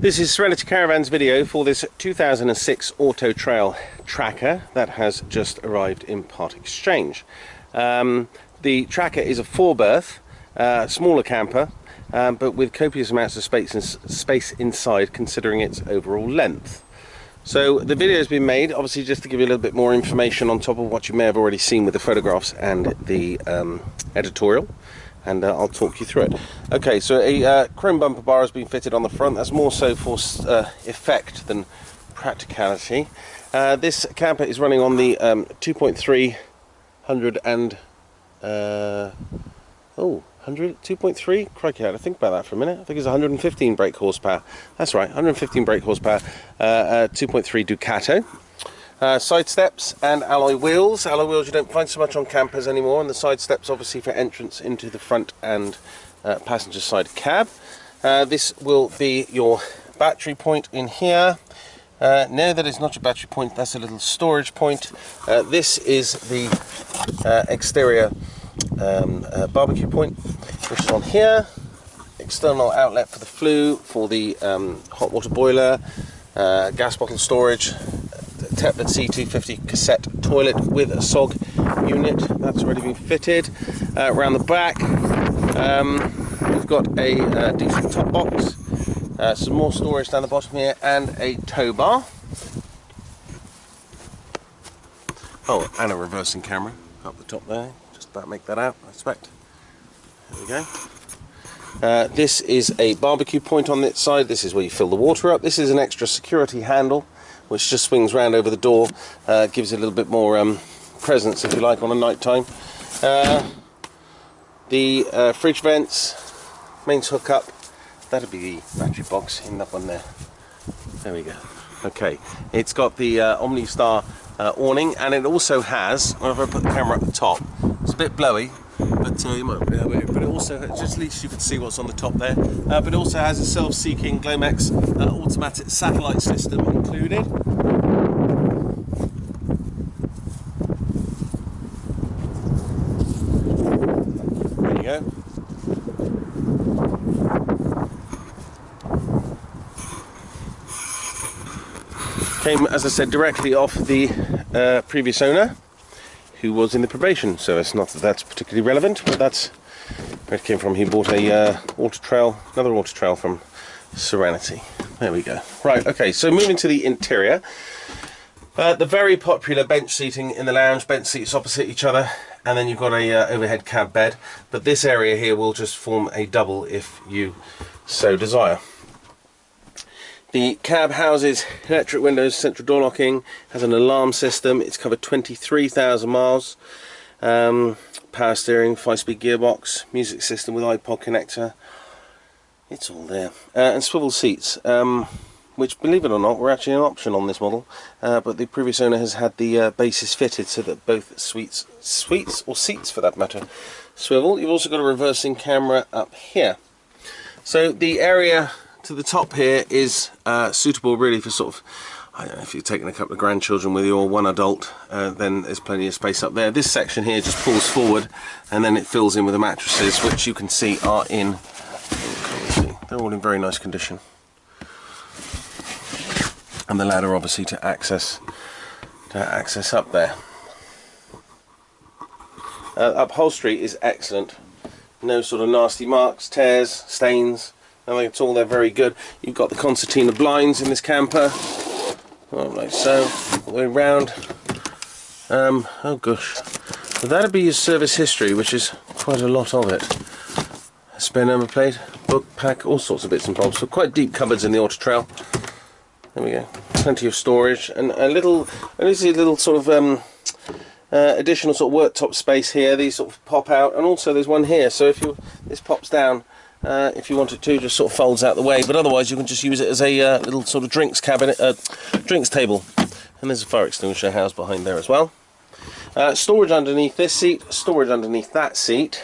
This is Serenity Caravan's video for this 2006 Auto Trail Tracker that has just arrived in part exchange. The Tracker is a 4-berth, smaller camper, but with copious amounts of space inside considering its overall length. So the video has been made, obviously, just to give you a little bit more information on top of what you may have already seen with the photographs and the editorial. And I'll talk you through it. Okay, so a chrome bumper bar has been fitted on the front. That's more so for effect than practicality. This camper is running on the 2.3 2.3? Crikey, I had to think about that for a minute. I think it's 115 brake horsepower. That's right, 115 brake horsepower, 2.3 Ducato. Side steps and alloy wheels. Alloy wheels you don't find so much on campers anymore, and the side steps obviously for entrance into the front and passenger side cab. This will be your battery point in here. No, that is not your battery point, that's a little storage point. This is the exterior barbecue point, which is on here. External outlet for the flue, for the hot water boiler, gas bottle storage, Tepler C250 cassette toilet with a SOG unit. That's already been fitted. Around the back, we've got a decent top box, some more storage down the bottom here, and a tow bar. Oh, and a reversing camera up the top there. Just about make that out, I expect. There we go. This is a barbecue point on this side. This is where you fill the water up. This is an extra security handle, which just swings round over the door, gives it a little bit more presence, if you like, on a night time. The fridge vents, mains hookup, that'll be the battery box in that one there. There we go. Okay, it's got the OmniStar awning, and it also has, if I put the camera at the top, it's a bit blowy, but you might be able to, but it also, just at least you can see what's on the top there, but it also has a self-seeking Glomex automatic satellite system included. There you go. Came, as I said, directly off the previous owner, who was in the probation service. Not that that's particularly relevant, but that's where it came from. He bought a another Auto Trail from Serenity. There we go. Right, okay, so moving to the interior. The very popular bench seating in the lounge, bench seats opposite each other, and then you've got a overhead cab bed, but this area here will just form a double if you so desire. The cab houses electric windows, central door locking, has an alarm system. It's covered 23,000 miles. Power steering, 5-speed gearbox, music system with iPod connector. It's all there. And swivel seats, which, believe it or not, were actually an option on this model. But the previous owner has had the bases fitted so that both suites, or seats for that matter, swivel. You've also got a reversing camera up here. So the area to the top here is suitable really for sort of, I don't know, if you're taking a couple of grandchildren with you or one adult, then there's plenty of space up there. This section here just pulls forward and then it fills in with the mattresses, which you can see are in, they're all in very nice condition. And the ladder obviously to access up there. Upholstery is excellent. No sort of nasty marks, tears, stains. I think it's all there very good. You've got the concertina blinds in this camper, like so, all the way round. Oh gosh, so that'd be your service history, which is quite a lot of it. Spare number plate, book, pack, all sorts of bits and bobs. So quite deep cupboards in the Auto Trail. There we go. Plenty of storage and a little, sort of additional sort of worktop space here. These sort of pop out, and also there's one here. So if this pops down. If you wanted to, just sort of folds out the way, but otherwise you can just use it as a little sort of drinks cabinet, drinks table. And there's a fire extinguisher housed behind there as well. Storage underneath this seat, storage underneath that seat.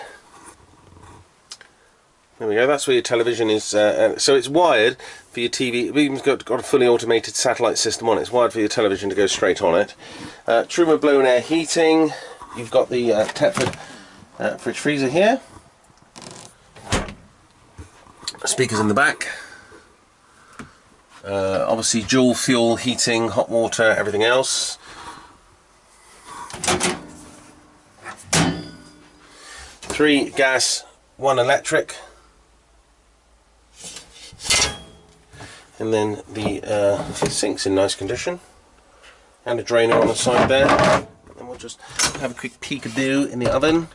There we go, that's where your television is. So it's wired for your TV. We've even got a fully automated satellite system on it. It's wired for your television to go straight on it. Truma blown air heating. You've got the Tepler fridge freezer here. Speakers in the back. Obviously dual fuel, heating, hot water, everything else. Three gas, one electric. And then the sink's in nice condition. And a drainer on the side there. And we'll just have a quick peek-a-boo in the oven.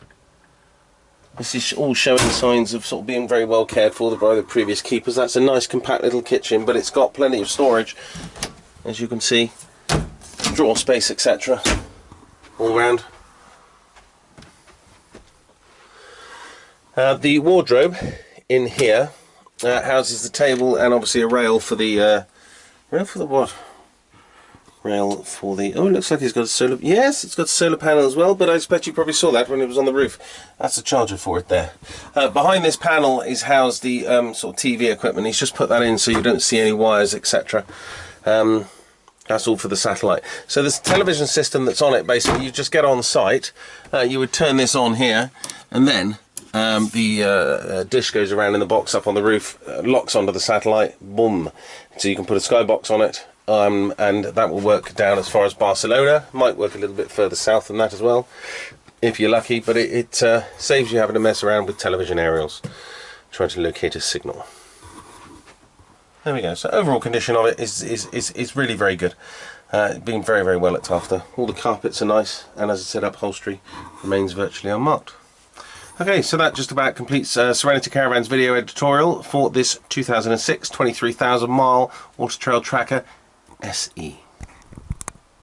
This is all showing signs of sort of being very well cared for by the previous keepers. That's a nice compact little kitchen, but it's got plenty of storage, as you can see. Drawer space, etc. all round. The wardrobe in here houses the table and obviously a rail for the rail for the what? Rail for the, oh, it looks like it's got a solar, yes, it's got a solar panel as well, but I expect you probably saw that when it was on the roof. That's the charger for it there. Behind this panel is housed the sort of TV equipment. He's just put that in so you don't see any wires, etc. That's all for the satellite. So this television system that's on it, basically, you just get on site, you would turn this on here, and then the dish goes around in the box up on the roof, locks onto the satellite, boom. So you can put a skybox on it, and that will work down as far as Barcelona. Might work a little bit further south than that as well, if you're lucky, but it saves you having to mess around with television aerials trying to locate a signal. There we go. So overall condition of it is really very good. Being very, very well looked after. All the carpets are nice, and as I said, upholstery remains virtually unmarked. Okay, so that just about completes Serenity Caravan's video editorial for this 2006 23,000 mile Auto Trail Tracker SE.